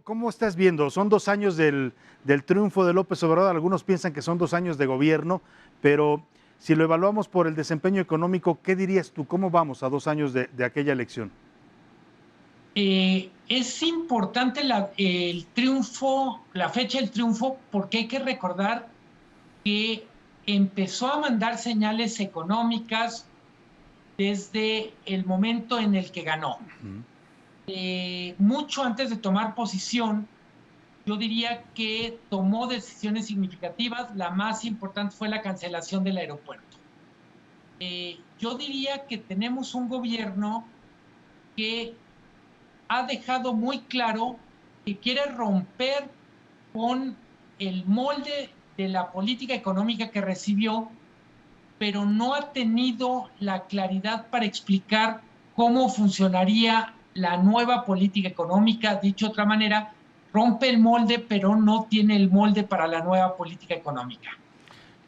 cómo estás viendo? Son 2 años del triunfo de López Obrador, algunos piensan que son 2 años de gobierno, pero si lo evaluamos por el desempeño económico, ¿qué dirías tú? ¿Cómo vamos a 2 años de aquella elección? Es importante el triunfo, la fecha del triunfo, porque hay que recordar que empezó a mandar señales económicas desde el momento en el que ganó. Mucho antes de tomar posición, yo diría que tomó decisiones significativas. La más importante fue la cancelación del aeropuerto. Yo diría que tenemos un gobierno que ha dejado muy claro que quiere romper con el molde de la política económica que recibió, pero no ha tenido la claridad para explicar cómo funcionaría la nueva política económica. Dicho de otra manera, rompe el molde, pero no tiene el molde para la nueva política económica.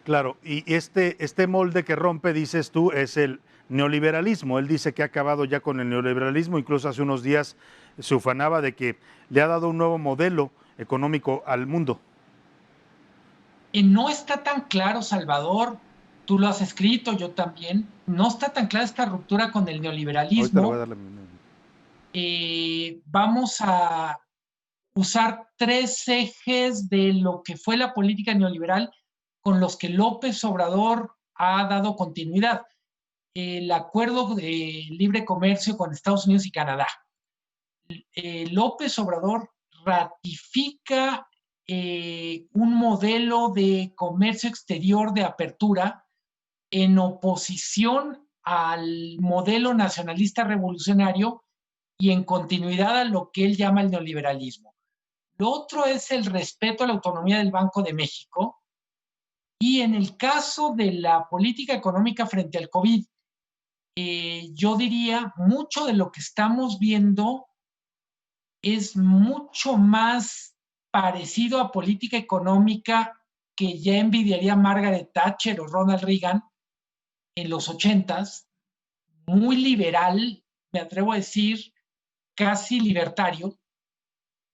Claro, y este molde que rompe, dices tú, es el neoliberalismo. Él dice que ha acabado ya con el neoliberalismo, incluso hace unos días se ufanaba de que le ha dado un nuevo modelo económico al mundo. No está tan claro, Salvador, tú lo has escrito, yo también, no está tan clara esta ruptura con el Ahorita le voy a neoliberalismo. dar la... Vamos a usar tres ejes de lo que fue la política neoliberal con los que López Obrador ha dado continuidad. El acuerdo de libre comercio con Estados Unidos y Canadá. López Obrador ratifica un modelo de comercio exterior de apertura en oposición al modelo nacionalista revolucionario y en continuidad a lo que él llama el neoliberalismo. Lo otro es el respeto a la autonomía del Banco de México. Y en el caso de la política económica frente al COVID, yo diría mucho de lo que estamos viendo es mucho más parecido a política económica que ya envidiaría Margaret Thatcher o Ronald Reagan en los 80s, muy liberal, me atrevo a decir, casi libertario,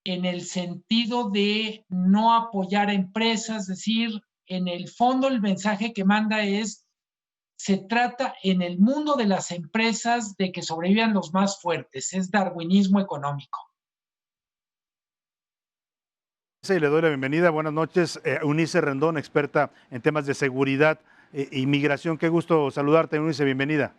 en el sentido de no apoyar a empresas, es decir, en el fondo el mensaje que manda es, se trata en el mundo de las empresas de que sobrevivan los más fuertes, es darwinismo económico. Sí, le doy la bienvenida. Buenas noches, Eunice Rendón, experta en temas de seguridad e inmigración. Qué gusto saludarte, Eunice, bienvenida.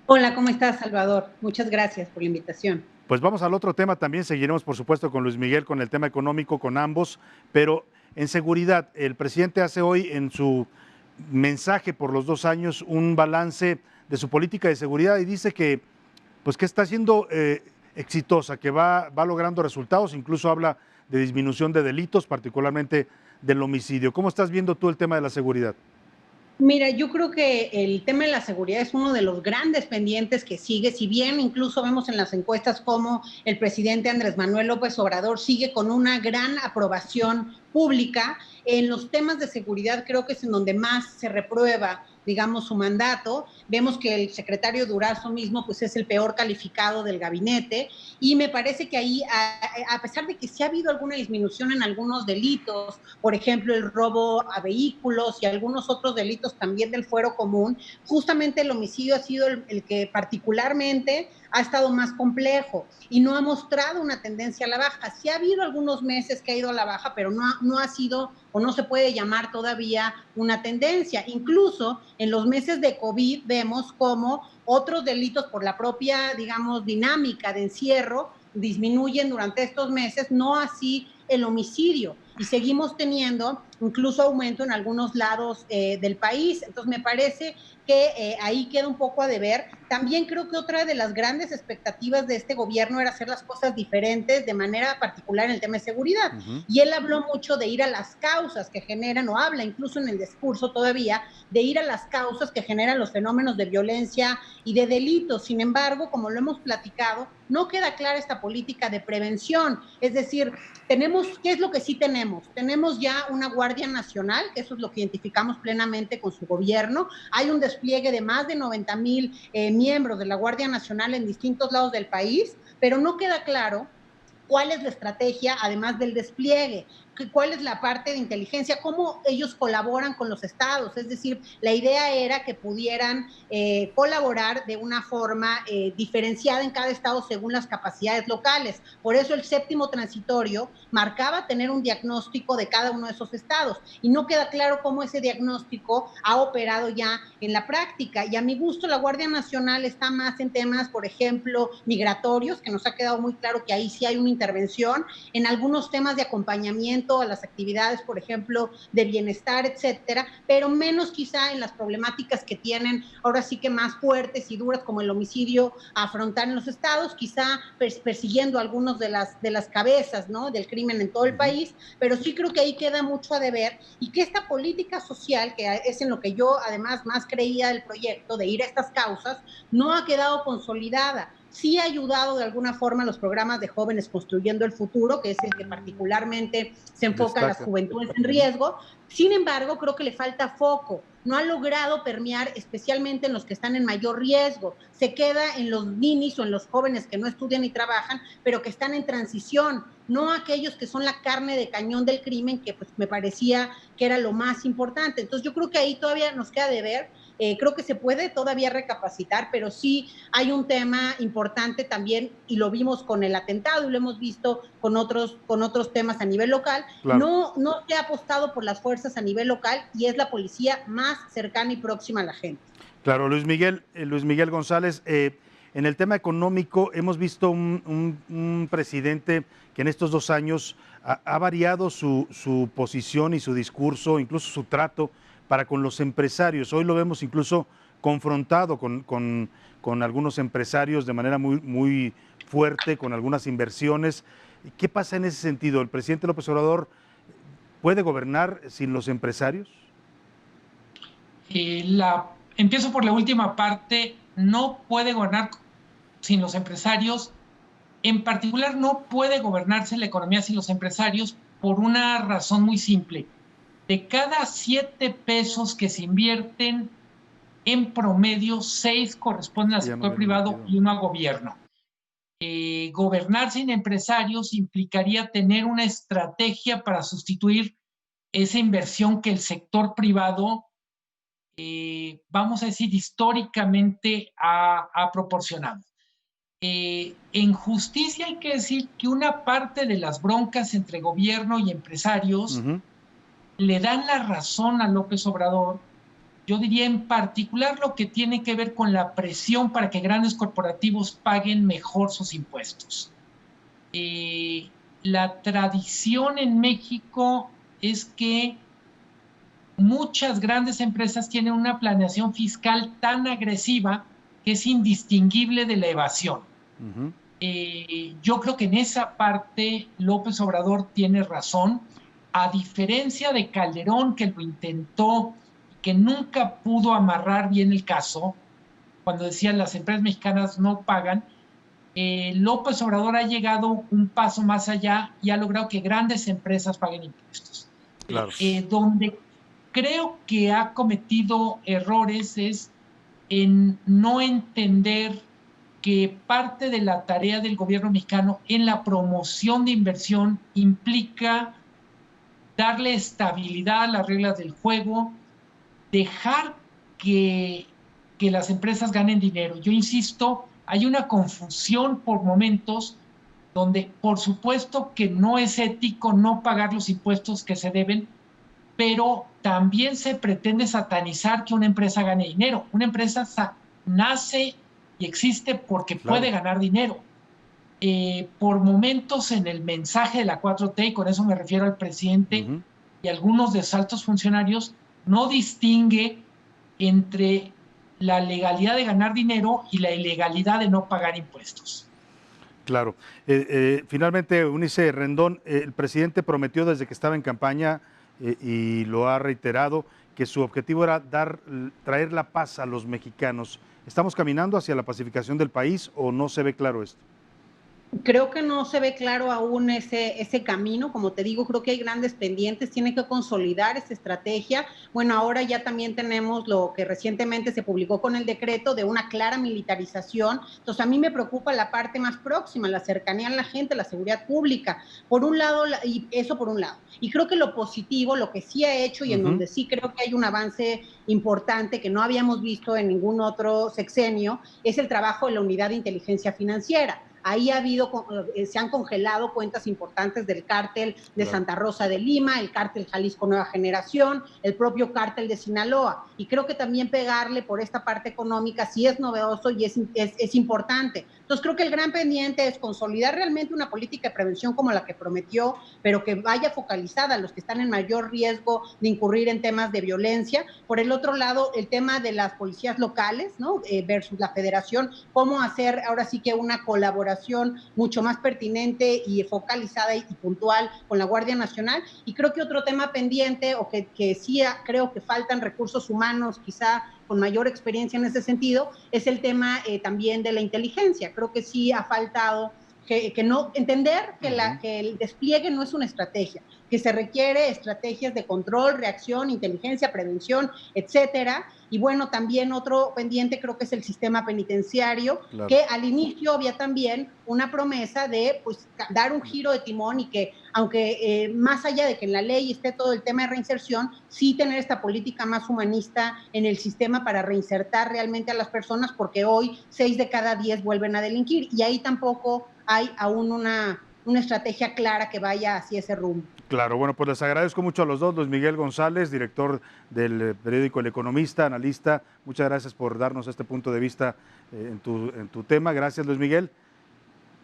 Hola, ¿cómo estás, Salvador? Muchas gracias por la invitación. Pues vamos al otro tema, también seguiremos por supuesto con Luis Miguel, con el tema económico, con ambos, pero en seguridad, el presidente hace hoy en su mensaje por los 2 años un balance de su política de seguridad y dice que, pues, que está siendo exitosa, que va logrando resultados, incluso habla de disminución de delitos, particularmente del homicidio. ¿Cómo estás viendo tú el tema de la seguridad? Mira, yo creo que el tema de la seguridad es uno de los grandes pendientes que sigue, si bien incluso vemos en las encuestas cómo el presidente Andrés Manuel López Obrador sigue con una gran aprobación pública, en los temas de seguridad creo que es en donde más se reprueba, digamos, su mandato. Vemos que el secretario Durazo mismo pues es el peor calificado del gabinete y me parece que ahí, a pesar de que sí ha habido alguna disminución en algunos delitos, por ejemplo, el robo a vehículos y algunos otros delitos también del fuero común, justamente el homicidio ha sido el que particularmente ha estado más complejo y no ha mostrado una tendencia a la baja. Sí ha habido algunos meses que ha ido a la baja, pero no ha sido o no se puede llamar todavía una tendencia. Incluso en los meses de COVID vemos cómo otros delitos por la propia, digamos, dinámica de encierro disminuyen durante estos meses, no así el homicidio. Y seguimos teniendo incluso aumento en algunos lados del país. Entonces me parece que ahí queda un poco a deber. También creo que otra de las grandes expectativas de este gobierno era hacer las cosas diferentes de manera particular en el tema de seguridad. Y él habló mucho de ir a las causas que generan, o habla incluso en el discurso todavía, de ir a las causas que generan los fenómenos de violencia y de delitos. Sin embargo, como lo hemos platicado, no queda clara esta política de prevención. Es decir, ¿qué es lo que sí tenemos? Tenemos ya una Guardia Nacional, que eso es lo que identificamos plenamente con su gobierno. Hay un despliegue de más de 90,000 miembros de la Guardia Nacional en distintos lados del país, pero no queda claro cuál es la estrategia, además del despliegue, cuál es la parte de inteligencia, cómo ellos colaboran con los estados. Es decir, la idea era que pudieran colaborar de una forma diferenciada en cada estado según las capacidades locales. Por eso el séptimo transitorio marcaba tener un diagnóstico de cada uno de esos estados y no queda claro cómo ese diagnóstico ha operado ya en la práctica. Y a mi gusto la Guardia Nacional está más en temas, por ejemplo, migratorios, que nos ha quedado muy claro que ahí sí hay una intervención, en algunos temas de acompañamiento a las actividades, por ejemplo, de bienestar, etcétera, pero menos quizá en las problemáticas que tienen ahora sí que más fuertes y duras, como el homicidio a afrontar en los estados, quizá persiguiendo algunos de las cabezas, ¿no?, del crimen en todo el país, pero sí creo que ahí queda mucho a deber y que esta política social, que es en lo que yo además más creía del proyecto, de ir a estas causas, no ha quedado consolidada. Sí ha ayudado de alguna forma los programas de Jóvenes Construyendo el Futuro, que es el que particularmente se enfoca en las juventudes en riesgo. Sin embargo, creo que le falta foco. No ha logrado permear especialmente en los que están en mayor riesgo. Se queda en los ninis o en los jóvenes que no estudian ni trabajan, pero que están en transición, no aquellos que son la carne de cañón del crimen, que pues me parecía que era lo más importante. Entonces yo creo que ahí todavía nos queda de ver. Creo que se puede todavía recapacitar, pero sí hay un tema importante también, y lo vimos con el atentado y lo hemos visto con otros temas a nivel local. Claro. No se ha apostado por las fuerzas a nivel local y es la policía más cercana y próxima a la gente. Claro, Luis Miguel González, en el tema económico hemos visto un presidente que en estos 2 años ha variado su posición y su discurso, incluso su trato para con los empresarios. Hoy lo vemos incluso confrontado con algunos empresarios de manera muy fuerte, con algunas inversiones. ¿Qué pasa en ese sentido? ¿El presidente López Obrador puede gobernar sin los empresarios? Empiezo por la última parte. No puede gobernar sin los empresarios. En particular, no puede gobernarse la economía sin los empresarios por una razón muy simple. De cada 7 pesos que se invierten, en promedio 6 corresponden al sector privado y 1 a gobierno. Gobernar sin empresarios implicaría tener una estrategia para sustituir esa inversión que el sector privado, vamos a decir, históricamente ha proporcionado. En justicia hay que decir que una parte de las broncas entre gobierno y empresarios le dan la razón a López Obrador. Yo diría en particular lo que tiene que ver con la presión para que grandes corporativos paguen mejor sus impuestos. La tradición en México es que muchas grandes empresas tienen una planeación fiscal tan agresiva que es indistinguible de la evasión. Yo creo que en esa parte López Obrador tiene razón, a diferencia de Calderón, que lo intentó, que nunca pudo amarrar bien el caso, cuando decían las empresas mexicanas no pagan. López Obrador ha llegado un paso más allá y ha logrado que grandes empresas paguen impuestos. Claro. Donde creo que ha cometido errores es en no entender que parte de la tarea del gobierno mexicano en la promoción de inversión implica darle estabilidad a las reglas del juego, dejar que las empresas ganen dinero. Yo insisto, hay una confusión por momentos donde por supuesto que no es ético no pagar los impuestos que se deben, pero también se pretende satanizar que una empresa gane dinero. Una empresa nace y existe porque puede ganar dinero. Por momentos en el mensaje de la 4T, y con eso me refiero al presidente y algunos de sus altos funcionarios, no distingue entre la legalidad de ganar dinero y la ilegalidad de no pagar impuestos. Claro. Finalmente, Eunice Rendón, el presidente prometió desde que estaba en campaña y lo ha reiterado, que su objetivo era traer la paz a los mexicanos. ¿Estamos caminando hacia la pacificación del país o no se ve claro esto? Creo que no se ve claro aún ese camino, como te digo, creo que hay grandes pendientes, tiene que consolidar esta estrategia. Bueno, ahora ya también tenemos lo que recientemente se publicó con el decreto de una clara militarización. Entonces, a mí me preocupa la parte más próxima, la cercanía a la gente, la seguridad pública, por un lado, y eso por un lado. Y creo que lo positivo, lo que sí ha hecho y en donde sí creo que hay un avance importante que no habíamos visto en ningún otro sexenio, es el trabajo de la unidad de inteligencia financiera. Ahí se han congelado cuentas importantes del cártel de Santa Rosa de Lima, el cártel Jalisco Nueva Generación, el propio cártel de Sinaloa. Y creo que también pegarle por esta parte económica sí es novedoso y es importante. Entonces creo que el gran pendiente es consolidar realmente una política de prevención como la que prometió, pero que vaya focalizada a los que están en mayor riesgo de incurrir en temas de violencia. Por el otro lado, el tema de las policías locales, ¿no? Versus la federación, cómo hacer ahora sí que una colaboración mucho más pertinente y focalizada y puntual con la Guardia Nacional. Y creo que otro tema pendiente, o que sí creo que faltan recursos humanos, quizá con mayor experiencia en ese sentido, es el tema también de la inteligencia. Creo que sí ha faltado que no entender que el despliegue no es una estrategia, que se requiere estrategias de control, reacción, inteligencia, prevención, etcétera. Y bueno, también otro pendiente creo que es el sistema penitenciario, claro, que al inicio había también una promesa de pues dar un giro de timón y que aunque más allá de que en la ley esté todo el tema de reinserción, sí tener esta política más humanista en el sistema para reinsertar realmente a las personas, porque hoy 6 de cada 10 vuelven a delinquir y ahí tampoco hay aún una estrategia clara que vaya hacia ese rumbo. Claro, bueno, pues les agradezco mucho a los dos, Luis Miguel González, director del periódico El Economista, analista. Muchas gracias por darnos este punto de vista en tu tema. Gracias, Luis Miguel.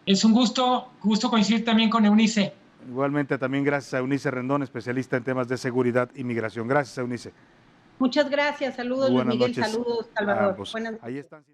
Es un gusto coincidir también con Eunice. Igualmente también gracias a Eunice Rendón, especialista en temas de seguridad y migración. Gracias, Eunice. Muchas gracias, saludos Luis Miguel, saludos Salvador. Buenas noches. Ahí están.